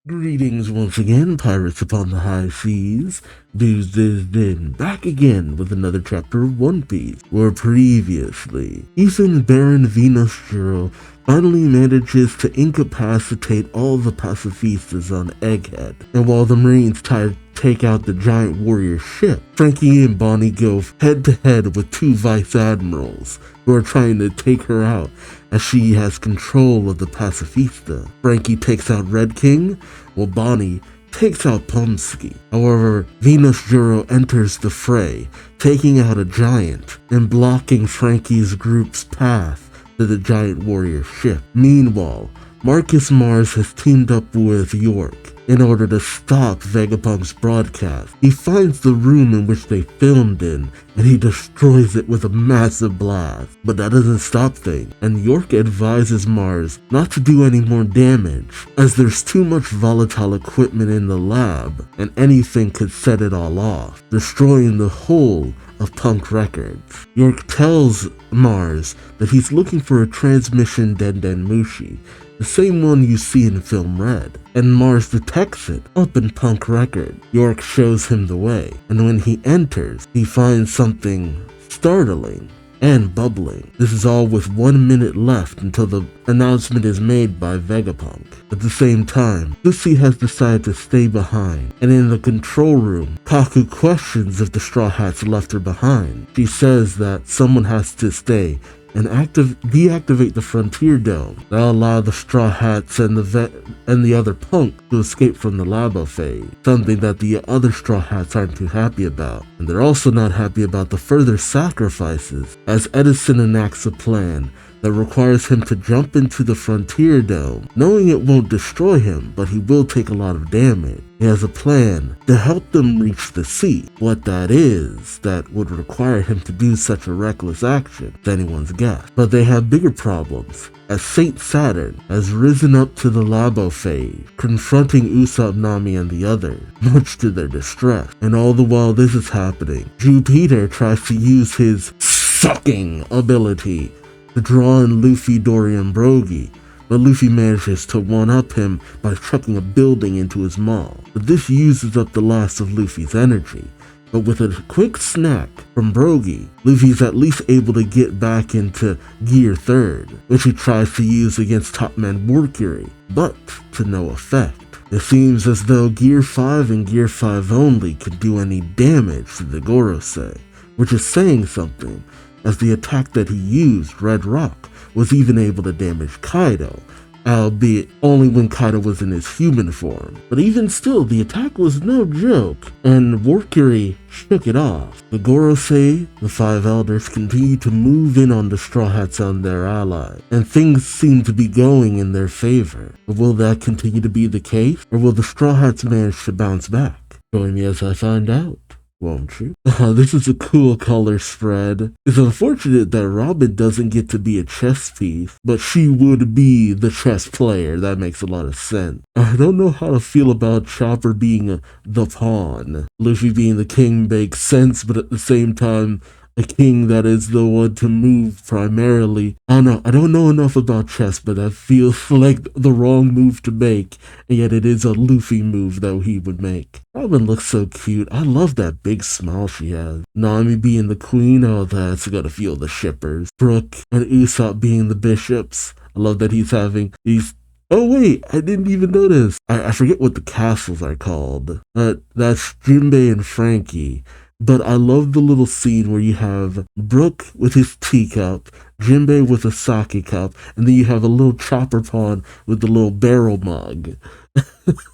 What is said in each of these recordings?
Greetings once again, pirates upon the high seas. Duuz-Diz-Din back again with another chapter of One Piece, where previously, Ethan Baron Venus-Juro finally manages to incapacitate all the pacifistas on Egghead, and while the Marines take out the giant warrior ship, Frankie and Bonnie go head to head with two vice admirals who are trying to take her out as she has control of the pacifista. Frankie takes out Red King, while Bonnie takes out Pomsky. However, Venus-Juro enters the fray, taking out a giant and blocking Frankie's group's path to the giant warrior ship. Meanwhile, Marcus Mars has teamed up with York in order to stop Vegapunk's broadcast. He finds the room in which they filmed in, and he destroys it with a massive blast. But that doesn't stop things, and York advises Mars not to do any more damage, as there's too much volatile equipment in the lab, and anything could set it all off, destroying the whole of Punk Records. York tells Mars that he's looking for a transmission Dendenmushi, the same one you see in Film Red, and Mars detects it up in Punk Record. York shows him the way, and when he enters, he finds something startling and bubbling. This is all with 1 minute left until the announcement is made by Vegapunk. At the same time, Lucy has decided to stay behind, and in the control room, Kaku questions if the Straw Hats left her behind. She says that someone has to stay and deactivate the Frontier Dome. That'll allow the Straw Hats and the other Punk to escape from the Labo phase, something that the other Straw Hats aren't too happy about. And they're also not happy about the further sacrifices, as Edison enacts a plan that requires him to jump into the Frontier Dome, knowing it won't destroy him, but he will take a lot of damage. He has a plan to help them reach the sea. What that is, that would require him to do such a reckless action, is anyone's guess. But they have bigger problems, as Saint Saturn has risen up to the Labo phase, confronting Usopp, Nami, and the others, much to their distress. And all the while this is happening, Jupiter tries to use his sucking ability to draw in Luffy, Dory, and Brogy, but Luffy manages to one-up him by chucking a building into his maw. But this uses up the last of Luffy's energy. But with a quick snack from Brogy, Luffy's at least able to get back into Gear 3rd, which he tries to use against Topman Mercury, but to no effect. It seems as though Gear 5 and Gear 5 only could do any damage to the Gorosei, which is saying something, as the attack that he used, Red Rock, was even able to damage Kaido, albeit only when Kaido was in his human form. But even still, the attack was no joke, and Mercury shook it off. The Gorosei, the Five Elders, continue to move in on the Straw Hats and their allies, and things seem to be going in their favor. But will that continue to be the case, or will the Straw Hats manage to bounce back? Join me as I find out. Won't you? This is a cool color spread. It's unfortunate that Robin doesn't get to be a chess piece, but she would be the chess player. That makes a lot of sense. I don't know how to feel about Chopper being the pawn. Luffy being the king makes sense, but at the same time, a king that is the one to move primarily. I don't know enough about chess, but that feels like the wrong move to make, and yet it is a Luffy move that he would make. Robin looks so cute. I love that big smile she has. Nami being the queen, oh, that's gotta feel the shippers. Brook and Usopp being the bishops. I love that he's having these. Oh wait, I didn't even notice. I forget what the castles are called. That's Jinbei and Frankie. But I love the little scene where you have Brook with his teacup, Jinbei with a sake cup, and then you have a little Chopper pawn with the little barrel mug.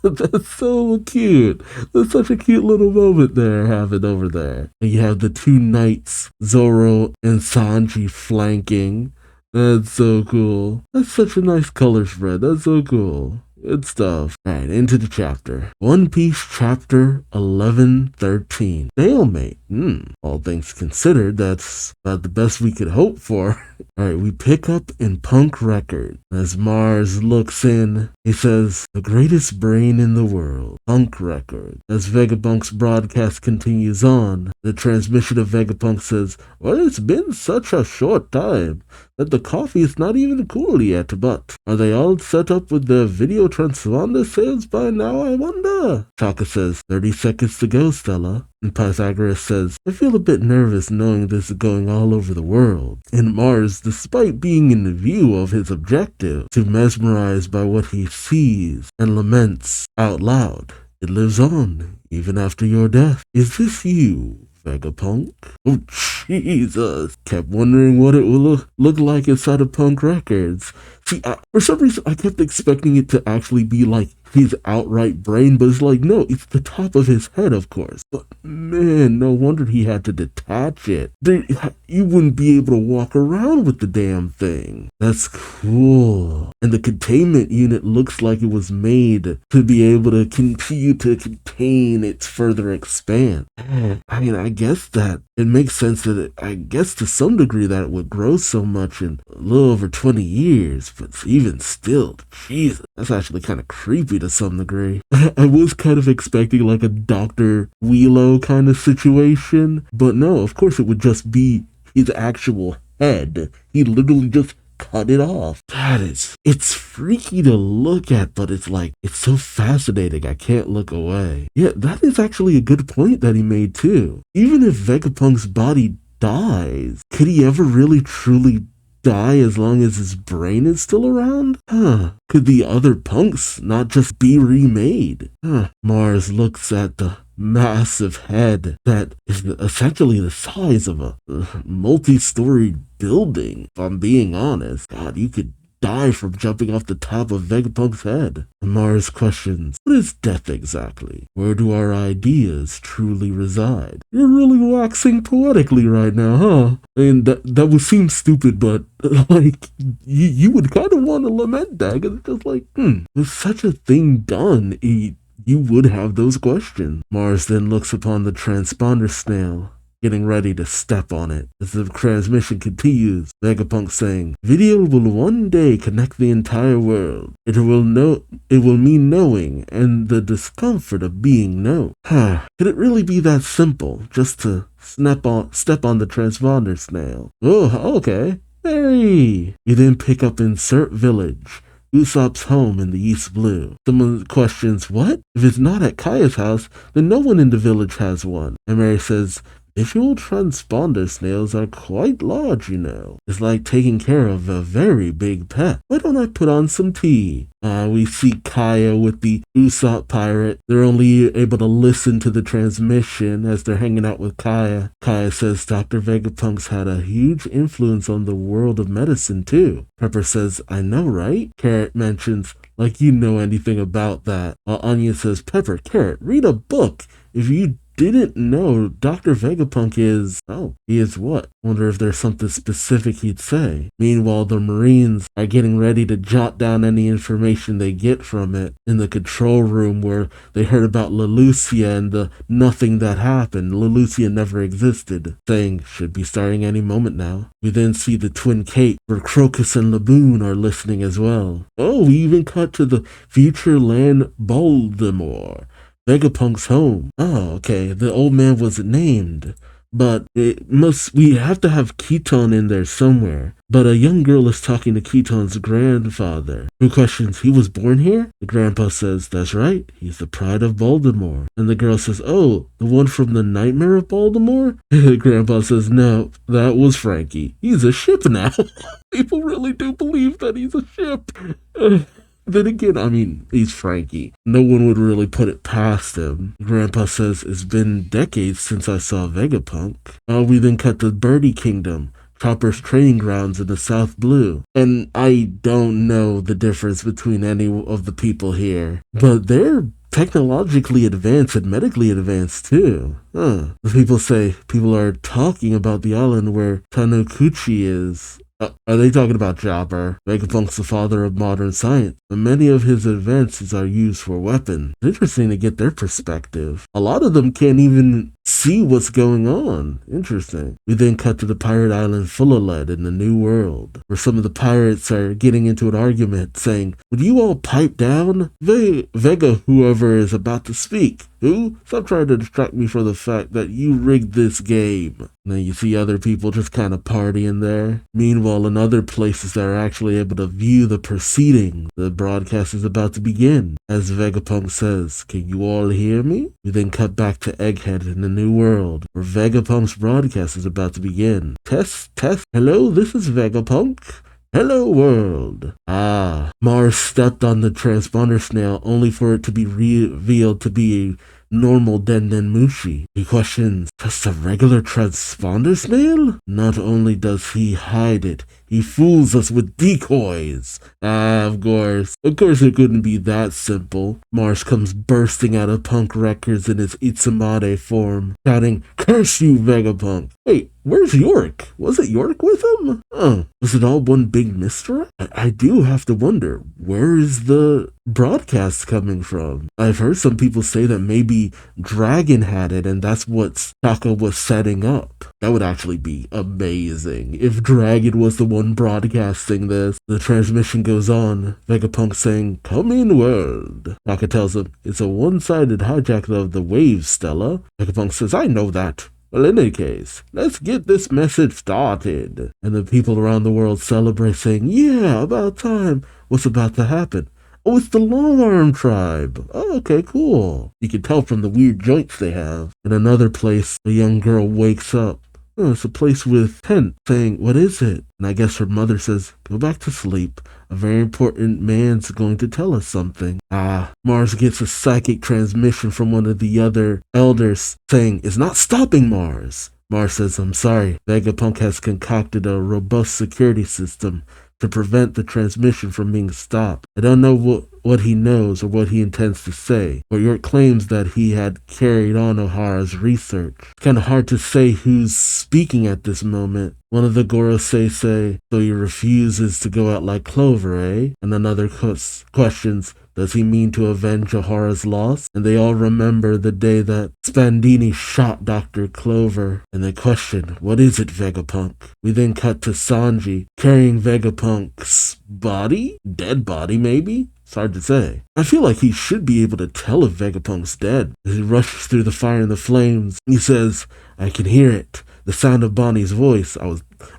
That's so cute. That's such a cute little moment there, having over there. And you have the two knights, Zoro and Sanji, flanking. That's so cool. That's such a nice color spread. That's so cool. Good stuff. Alright, into the chapter. One Piece Chapter 11-13. Stalemate. All things considered, that's about the best we could hope for. Alright, we pick up in Punk Record. As Mars looks in, he says, the greatest brain in the world. Punk Record. As Vegapunk's broadcast continues on, the transmission of Vegapunk says, well, it's been such a short time that the coffee is not even cool yet, but are they all set up with the video transponder sales by now, I wonder? Chaka says, 30 seconds to go, Stella. And Pythagoras says, I feel a bit nervous knowing this is going all over the world. And Mars, despite being in view of his objective, to mesmerized by what he sees and laments out loud. It lives on, even after your death. Is this you, Vegapunk? Oh, Jesus. Kept wondering what it will look like inside of Punk Records. See, for some reason, I kept expecting it to actually be like his outright brain, but it's like, no, it's the top of his head, of course. But man, no wonder he had to detach it. You wouldn't be able to walk around with the damn thing. That's cool. And the containment unit looks like it was made to be able to continue to contain its further expand. I mean, I guess that it makes sense that I guess to some degree that it would grow so much in a little over 20 years, but even still, Jesus, that's actually kind of creepy to some degree. I was kind of expecting like a Dr. Wheelo kind of situation, but no, of course it would just be his actual head. He literally just cut it off. It's freaky to look at, but it's so fascinating. I can't look away. Yeah, that is actually a good point that he made too. Even if Vegapunk's body dies, could he ever really truly die as long as his brain is still around? Could the other punks not just be remade? Mars looks at the massive head that is essentially the size of a multi-story building. If I'm being honest, God, you could die from jumping off the top of Vegapunk's head. And Mars questions, what is death exactly? Where do our ideas truly reside? You're really waxing poetically right now, huh? And that would seem stupid, but like, you would kind of want to lament that, because it's just like, was such a thing done? You would have those questions. Mars then looks upon the transponder snail, getting ready to step on it. As the transmission continues, Vegapunk saying, video will one day connect the entire world. It will mean knowing and the discomfort of being known. Could it really be that simple, just to step on the transponder snail? Oh, okay. Hey! You then pick up Insert Village, Usopp's home in the East Blue. Someone questions, what? If it's not at Kaya's house, then no one in the village has one. And Mary says, visual transponder snails are quite large, you know. It's like taking care of a very big pet. Why don't I put on some tea? We see Kaya with the Usopp pirate. They're only able to listen to the transmission as they're hanging out with Kaya. Kaya says Dr. Vegapunk's had a huge influence on the world of medicine too. Pepper says, I know, right? Carrot mentions, like you know anything about that. While Anya says, Pepper, Carrot, read a book. If you didn't know, Dr. Vegapunk is... oh, he is what? Wonder if there's something specific he'd say. Meanwhile, the Marines are getting ready to jot down any information they get from it in the control room where they heard about Leloucia and the nothing that happened. Leloucia never existed, saying, should be starting any moment now. We then see the Twin Cape where Crocus and Laboon are listening as well. Oh, we even cut to the future land Baltimore, Vegapunk's home. Oh, okay, the old man was named, but we have to have Keaton in there somewhere. But a young girl is talking to Keaton's grandfather, who questions, he was born here? The grandpa says, that's right, he's the pride of Baltimore. And the girl says, oh, the one from the Nightmare of Baltimore? The grandpa says, no, that was Frankie. He's a ship now. People really do believe that he's a ship. Then again, I mean, he's Frankie. No one would really put it past him. Grandpa says, it's been decades since I saw Vegapunk. We then cut to Birdie Kingdom, Chopper's training grounds in the South Blue. And I don't know the difference between any of the people here, but they're technologically advanced and medically advanced too. The people say people are talking about the island where Tanukuchi is. Are they talking about Chopper? Vegapunk's the father of modern science, and many of his advances are used for weapons. It's interesting to get their perspective. A lot of them can't even see what's going on. Interesting. We then cut to the pirate island full of lead in the New World, where some of the pirates are getting into an argument, saying, "Would you all pipe down? Vega, whoever is about to speak. Who? Stop trying to distract me from the fact that you rigged this game." And then you see other people just kind of partying there. Meanwhile, in other places that are actually able to view the proceedings, the broadcast is about to begin. As Vegapunk says, "Can you all hear me?" We then cut back to Egghead in the New World, where Vegapunk's broadcast is about to begin. Test. Hello, this is Vegapunk. Hello, world. Mars stepped on the transponder snail only for it to be revealed to be a normal Mushi. He questions, "Just a regular transponder snail?" Not only does he hide it, he fools us with decoys. Of course it couldn't be that simple. Mars comes bursting out of Punk Records in his Itsunade form, shouting, "Curse you, Vegapunk!" Wait, where's Yorick? Was it Yorick with him? Was it all one big mystery? I do have to wonder, where is the broadcast coming from? I've heard some people say that maybe Dragon had it and that's what Taka was setting up. That would actually be amazing if Dragon was the one broadcasting this. The transmission goes on, Vegapunk saying, "Come in, world." Taka tells him, "It's a one-sided hijack of the waves, Stella." Vegapunk says, "I know that. Well, in any case, let's get this message started." And the people around the world celebrate, saying, "Yeah, about time." What's about to happen? Oh, it's the Long Arm tribe. Oh, okay, cool. You can tell from the weird joints they have. In another place, a young girl wakes up. Oh, it's a place with tent, saying, "What is it?" And I guess her mother says, "Go back to sleep. A very important man's going to tell us something." Mars gets a psychic transmission from one of the other elders saying, "It's not stopping, Mars." Mars says, "I'm sorry. Vegapunk has concocted a robust security system to prevent the transmission from being stopped. I don't know what he knows or what he intends to say, but York claims that he had carried on Ohara's research. It's kind of hard to say who's speaking at this moment." One of the Gorosei say, "So he refuses to go out like Clover, eh?" And another questions, "Does he mean to avenge Ohara's loss?" And they all remember the day that Spandini shot Dr. Clover. And they question, "What is it, Vegapunk?" We then cut to Sanji carrying Vegapunk's body? Dead body, maybe? It's hard to say. I feel like he should be able to tell if Vegapunk's dead. As he rushes through the fire and the flames, he says, "I can hear it. The sound of Bonnie's voice."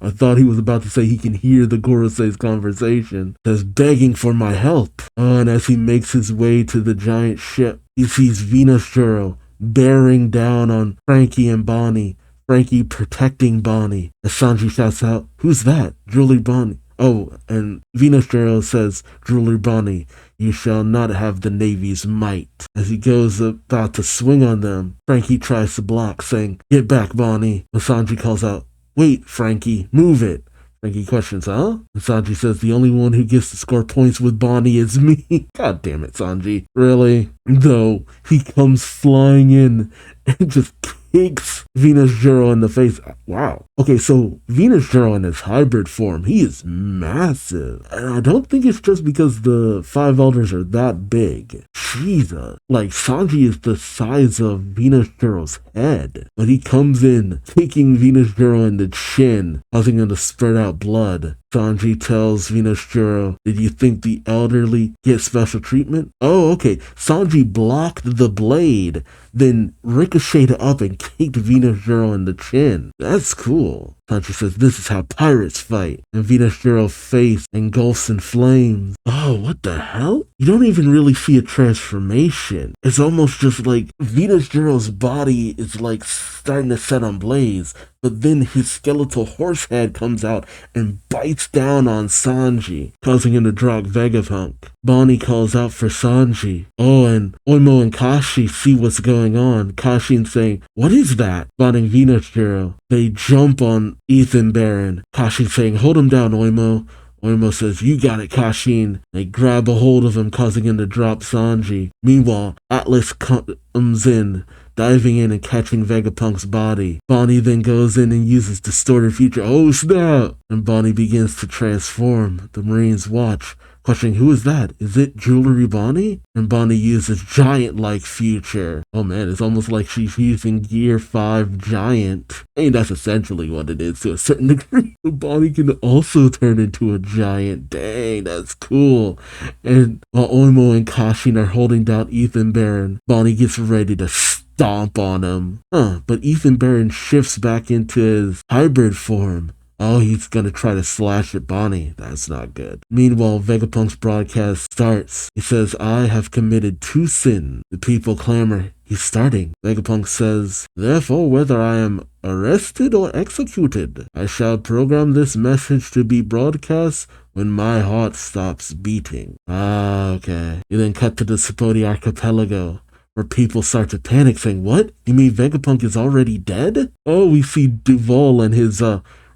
I thought he was about to say he can hear the Gorosei's conversation. Says, "Begging for my help." And as he makes his way to the giant ship, he sees Venus Juro bearing down on Frankie and Bonnie. Frankie protecting Bonnie. As Sanji shouts out, "Who's that?" "Jewelry Bonnie." Oh, and Venus Juro says, "Jewelry Bonnie, you shall not have the Navy's might." As he goes about to swing on them, Frankie tries to block, saying, "Get back, Bonnie." But Sanji calls out, "Wait, Frankie, move it." Frankie questions, "Huh?" And Sanji says, "The only one who gets to score points with Bonnie is me." God damn it, Sanji. Really? Though, he comes flying in and just kicks Venus Juro in the face. Wow. Okay, so Venus Juro in his hybrid form, he is massive. And I don't think it's just because the five elders are that big. Jesus. Like, Sanji is the size of Venus Juro's head. But he comes in, kicking Venus Juro in the chin, causing him to spurt out blood. Sanji tells Venus Juro, "Did you think the elderly get special treatment?" Oh, okay. Sanji blocked the blade, then ricocheted up and kicked Venus Juro in the chin. That's cool. Sanji says, "This is how pirates fight." And Venus Juro's face engulfs in flames. Oh, what the hell? You don't even really see a transformation. It's almost just like Venus Juro's body is like starting to set on blaze, but then his skeletal horse head comes out and bites down on Sanji, causing him to drop Vegapunk. Bonnie calls out for Sanji. Oh, and Oimo and Kashi see what's going on. Kashi saying, "What is that?" Spotting Venus Juro. They jump on Ethan Baron. Kashi saying, "Hold him down, Oimo." Oimo says, "You got it, Kashin." They grab a hold of him, causing him to drop Sanji. Meanwhile, Atlas comes in, diving in and catching Vegapunk's body. Bonnie then goes in and uses Distorted Future. Oh snap! And Bonnie begins to transform. The Marines watch. questioning, who is that? Is it Jewelry Bonnie? And Bonnie uses giant-like future. Oh man, it's almost like she's using Gear 5 giant. I mean, that's essentially what it is to a certain degree. Bonnie can also turn into a giant. Dang, that's cool. And while Oimo and Kashin are holding down Ethan Barron, Bonnie gets ready to stomp on him. But Ethan Barron shifts back into his hybrid form. Oh, he's gonna try to slash at Bonnie. That's not good. Meanwhile, Vegapunk's broadcast starts. He says, I have committed 2 sins. The people clamor. He's starting. Vegapunk says, therefore, whether I am arrested or executed, I shall program this message to be broadcast when my heart stops beating. Okay. You then cut to the Sapodi Archipelago, where people start to panic, saying, what? You mean Vegapunk is already dead? Oh, we see Duval and his,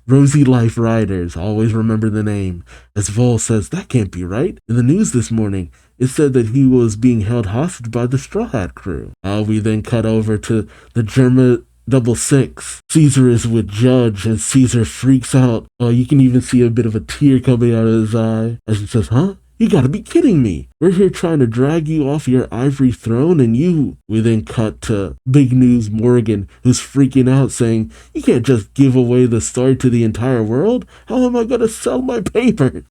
Rosy Life Riders, always remember the name, as Vol says, that can't be right. In the news this morning, it said that he was being held hostage by the Straw Hat crew. We then cut over to the Germa 66. Caesar is with Judge, and Caesar freaks out. You can even see a bit of a tear coming out of his eye, as he says, huh? You gotta be kidding me. We're here trying to drag you off your ivory throne and you... We then cut to Big News Morgan, who's freaking out saying, you can't just give away the story to the entire world. How am I gonna sell my paper?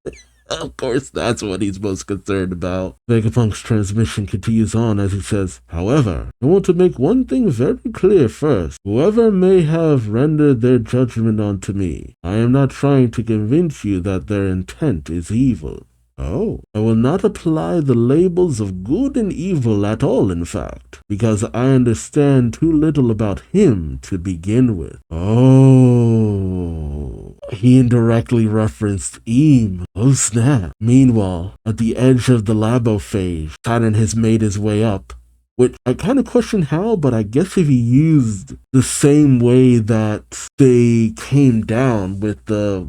Of course, that's what he's most concerned about. Vegapunk's transmission continues on as he says, however, I want to make one thing very clear first. Whoever may have rendered their judgment onto me, I am not trying to convince you that their intent is evil. Oh, I will not apply the labels of good and evil at all, in fact, because I understand too little about him to begin with. Oh, he indirectly referenced Eam. Oh snap. Meanwhile, at the edge of the labophage, Saturn has made his way up, which I kind of question how, but I guess if he used the same way that they came down with the,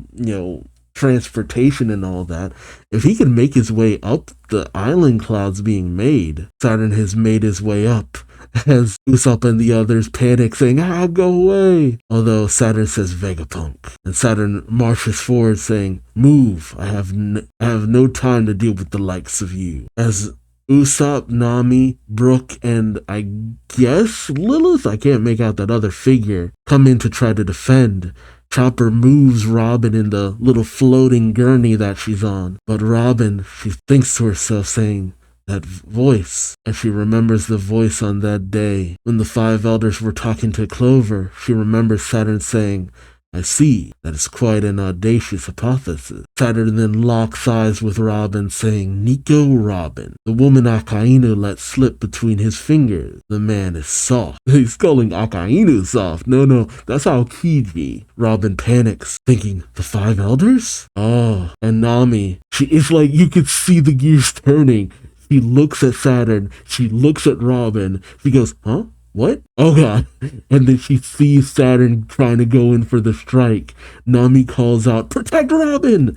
transportation and all that, if he could make his way up the island clouds being made, Saturn has made his way up as Usopp and the others panic, saying, go away. Although Saturn says Vegapunk, and Saturn marches forward saying, move, I have no time to deal with the likes of you. As Usopp, Nami, Brook, and I guess Lilith, I can't make out that other figure, come in to try to defend. Chopper moves Robin in the little floating gurney that she's on. But Robin, she thinks to herself saying, that voice. And she remembers the voice on that day. When the 5 elders were talking to Clover, she remembers Saturn saying, I see, that is quite an audacious hypothesis. Saturn then locks eyes with Robin, saying, Nico Robin. The woman Akainu let slip between his fingers. The man is soft. He's calling Akainu soft. No, that's Aokiji. Robin panics, thinking, the 5 elders? Oh, and Nami, it's like you could see the gears turning. She looks at Saturn, she looks at Robin, she goes, huh? What? Oh god. And then she sees Saturn trying to go in for the strike. Nami calls out, protect Robin!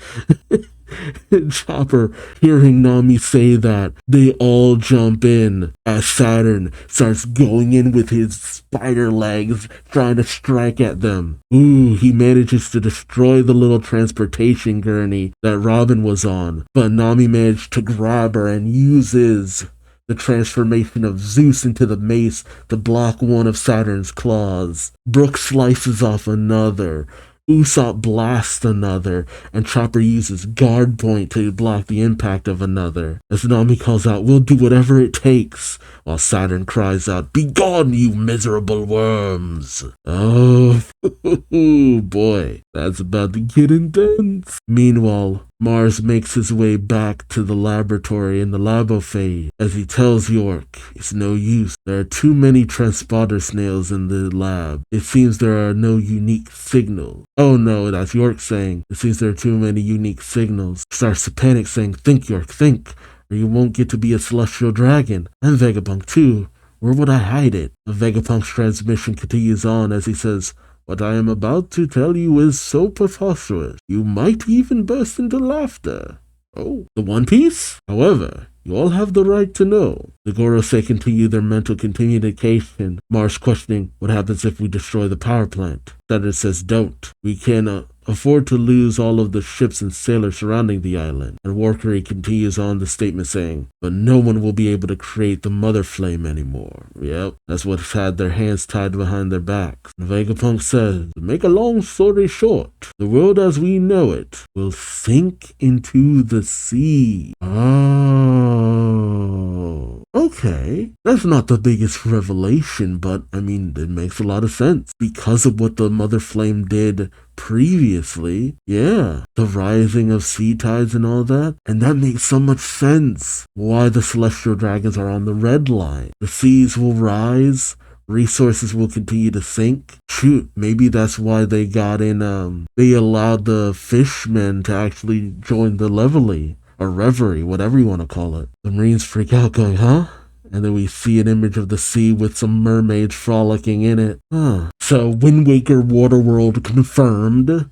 And Chopper, hearing Nami say that, they all jump in as Saturn starts going in with his spider legs, trying to strike at them. He manages to destroy the little transportation gurney that Robin was on, but Nami managed to grab her and uses the transformation of Zeus into the mace to block one of Saturn's claws. Brook slices off another. Usopp blasts another, and Chopper uses guard point to block the impact of another. As Nami calls out, we'll do whatever it takes, while Saturn cries out, be gone, you miserable worms. Oh, boy, that's about to get intense. Meanwhile, Mars makes his way back to the laboratory in the labophage as he tells York, it's no use. There are too many transporter snails in the lab. It seems there are no unique signals. Oh no, that's York saying, it seems there are too many unique signals. Starts to panic saying, think York, think, or you won't get to be a celestial dragon. And Vegapunk too. Where would I hide it? Vegapunk's transmission continues on as he says, what I am about to tell you is so preposterous, you might even burst into laughter. Oh, the One Piece? However, you all have the right to know. The Gorosei continue their mental communication. Mars questioning, what happens if we destroy the power plant? Saturn says, don't. We can afford to lose all of the ships and sailors surrounding the island. And Warkery continues on the statement saying, but no one will be able to create the mother flame anymore. Yep, that's what's had their hands tied behind their backs. And Vegapunk says, to make a long story short, the world as we know it will sink into the sea. Oh, okay. That's not the biggest revelation, but I mean, it makes a lot of sense. Because of what the mother flame did previously, yeah, the rising of sea tides and all that, and that makes so much sense why the celestial dragons are on the red line. The seas will rise, resources will continue to sink. Shoot, maybe that's why they got in, they allowed the fishmen to actually join the levely, or reverie, whatever you want to call it. The Marines freak out going, huh? And then we see an image of the sea with some mermaids frolicking in it. So Wind Waker Waterworld confirmed.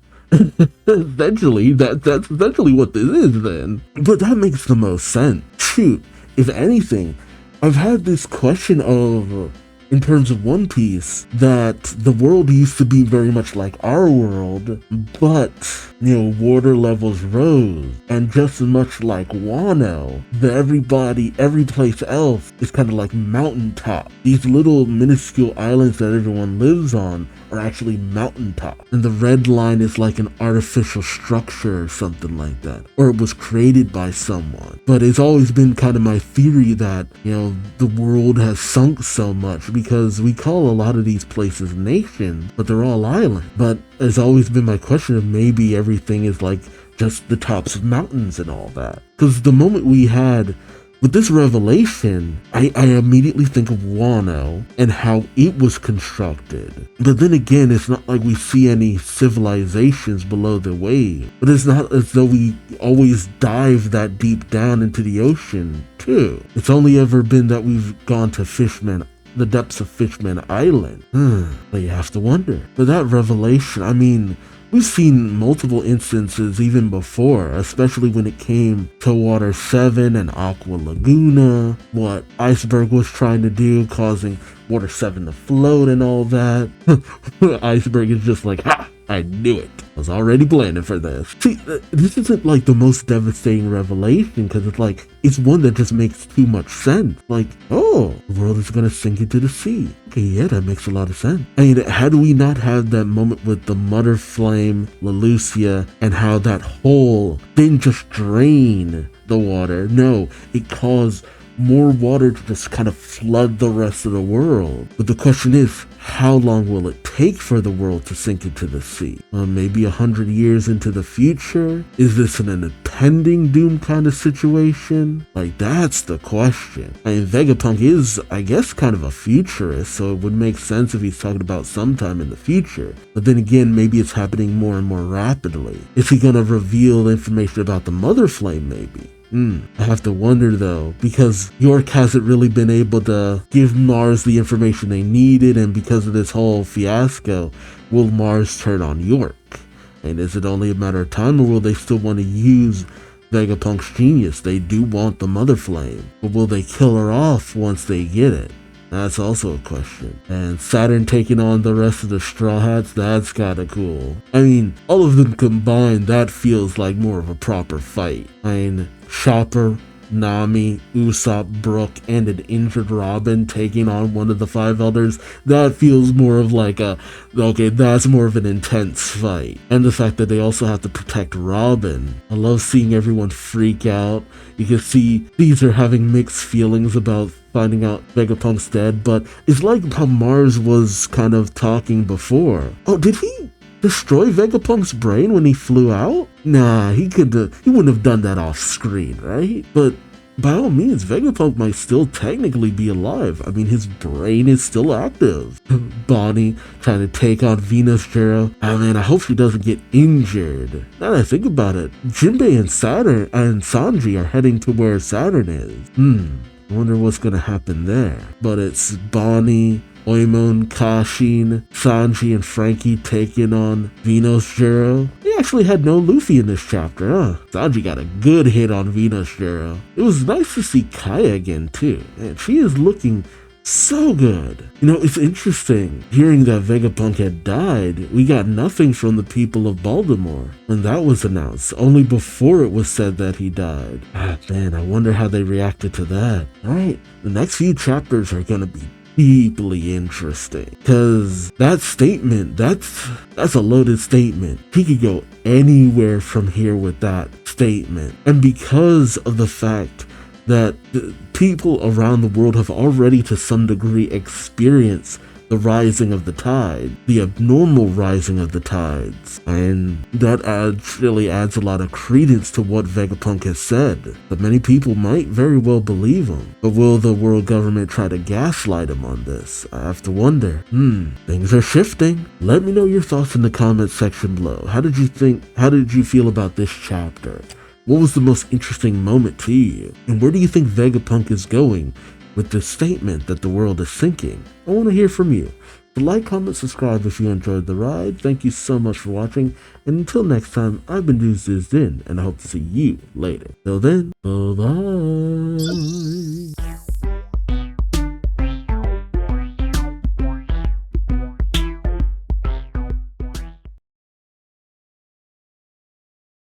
Essentially, that's essentially what this is then. But that makes the most sense. Shoot, if anything, I've had this question of, in terms of One Piece, that the world used to be very much like our world, but, you know, water levels rose, and just as much like Wano, every place else is kind of like mountaintop. These little minuscule islands that everyone lives on are actually mountaintop, and the red line is like an artificial structure or something like that, or it was created by someone. But it's always been kind of my theory that, you know, the world has sunk so much because we call a lot of these places nations, but they're all islands. But it's always been my question of maybe everything is like just the tops of mountains and all that. Because the moment we had with this revelation, I immediately think of Wano and how it was constructed. But then again, it's not like we see any civilizations below the wave. But it's not as though we always dive that deep down into the ocean, too. It's only ever been that we've gone to the depths of Fishman Island. But you have to wonder. But that revelation, I mean, we've seen multiple instances even before, especially when it came to Water 7 and Aqua Laguna, what Iceberg was trying to do, causing Water 7 to float and all that. Iceberg is just like, ha! I knew it. I was already planning for this. See, this isn't like the most devastating revelation because it's one that just makes too much sense. Like, oh, the world is gonna sink into the sea. Okay, yeah, that makes a lot of sense. I mean, had we not had that moment with the Mother Flame, Leloucia, and how that hole didn't just drain the water, no, it caused more water to just kind of flood the rest of the world. But the question is, how long will it take for the world to sink into the sea? Maybe 100 years into the future? Is this an impending doom kind of situation? Like, that's the question. I mean, Vegapunk is, I guess, kind of a futurist, so it would make sense if he's talking about sometime in the future. But then again, maybe it's happening more and more rapidly. Is he gonna reveal information about the Mother Flame, maybe? I have to wonder though, because York hasn't really been able to give Mars the information they needed, and because of this whole fiasco, will Mars turn on York? And is it only a matter of time, or will they still want to use Vegapunk's genius? They do want the Mother Flame, but will they kill her off once they get it? That's also a question. And Saturn taking on the rest of the Straw Hats, that's kinda cool. I mean, all of them combined, that feels like more of a proper fight. I mean, Chopper, Nami, Usopp, Brook, and an injured Robin taking on one of the Five Elders, that feels more of like that's more of an intense fight. And the fact that they also have to protect Robin. I love seeing everyone freak out. You can see these are having mixed feelings about finding out Vegapunk's dead, but it's like how Mars was kind of talking before. Oh, did he destroy Vegapunk's brain when he flew out? Nah, he wouldn't have done that off screen, right? But by all means, Vegapunk might still technically be alive. I mean, his brain is still active. Bonnie trying to take on Venus Zero. I mean, I hope she doesn't get injured. Now that I think about it, Jinbei and Saturn and Sanji are heading to where Saturn is. I wonder what's gonna happen there. But it's Bonnie, Oimon, Kashin, Sanji, and Frankie taking on Venus Zero. They actually had no Luffy in this chapter, huh? Sanji got a good hit on Venus Zero. It was nice to see Kaya again, too. Man, she is looking So good. You know, it's interesting. Hearing that Vegapunk had died, we got nothing from the people of Baltimore. And that was announced only before it was said that he died. Ah, man, I wonder how they reacted to that. Alright, the next few chapters are gonna be deeply interesting. Cause that statement, that's a loaded statement. He could go anywhere from here with that statement. And because of the fact that people around the world have already to some degree experienced the rising of the tide, the abnormal rising of the tides, and that really adds a lot of credence to what Vegapunk has said. But many people might very well believe him. But will the world government try to gaslight him on this? I have to wonder. Things are shifting. Let me know your thoughts in the comments section below. How did you feel about this chapter? What was the most interesting moment to you? And where do you think Vegapunk is going with this statement that the world is thinking? I want to hear from you. So like, comment, subscribe if you enjoyed the ride. Thank you so much for watching. And until next time, I've been Duuz-Diz-Din, and I hope to see you later. Till then, bye-bye.